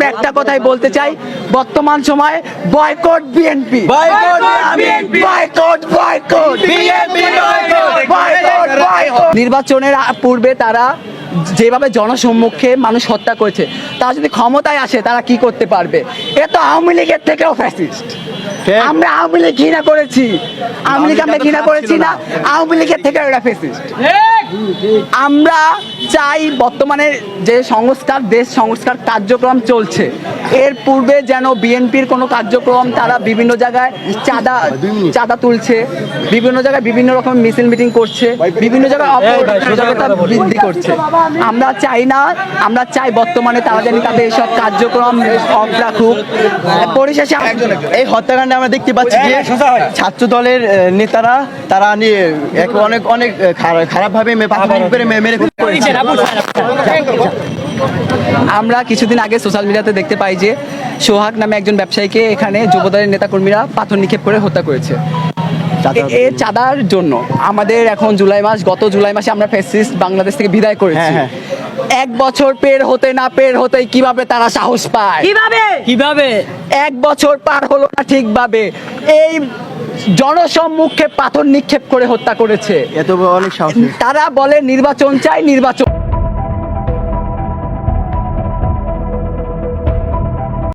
আমরা একটা কথাই বলতে চাই, বর্তমান সময়ে বয়কট বিএনপি, নির্বাচনের পূর্বে তারা যেভাবে জনসম্মুখে মানুষ হত্যা করেছে, তারা যদি ক্ষমতায় আসে তারা কি করতে পারবে? এ তো আওয়ামী লীগের থেকেও ফ্যাসিস্ট। আমরা আওয়ামী লীগ ঘৃণা করেছি, আওয়ামী লীগ আমরা ঘৃণা করেছি না, আওয়ামী লীগের থেকে এরা ফ্যাসিস্ট। আমরা চাই বর্তমানে যে সংস্কার, দেশ সংস্কার কার্যক্রম চলছে, এর পূর্বে যেন বিএনপির কোনো কার্যক্রম তারা বিভিন্ন জায়গায় চাঁদা তুলছে, বিভিন্ন জায়গায় বিভিন্ন রকম মিছিল মিটিং করছে, বিভিন্ন জায়গায় অপরাধতা বৃদ্ধি করছে। আমরা চাই না, আমরা চাই বর্তমানে তারা যেন তাদের এসব কার্যক্রম অফ রাখুক। পরিশেষে এই হত্যাকাণ্ডে আমরা দেখতে পাচ্ছি যে ছাত্র দলের নেতারা তারা নিয়ে অনেক অনেক খারাপভাবে মেরে ফেলেছে। আমরা কিছুদিন আগে সোশ্যাল মিডিয়াতে দেখতে পাই যে সোহাগ নামে একজন ব্যবসায়ীকে এখানে যুবদলের নেতাকর্মীরা পাথর নিক্ষেপ করে হত্যা করেছে। এই চাঁদার জন্য আমাদের এখন গত জুলাই মাসে আমরা ফ্যাসিস্ট বাংলাদেশ থেকে বিদায় করেছি। এক বছর পের হতেই কিভাবে তারা সাহস পায়? কিভাবে 1 বছর পার হলো না ঠিকভাবে, এই জনসম্মুখে পাথর নিক্ষেপ করে হত্যা করেছে। এত অনেক সাহস। তারা বলে নির্বাচন চাই, নির্বাচন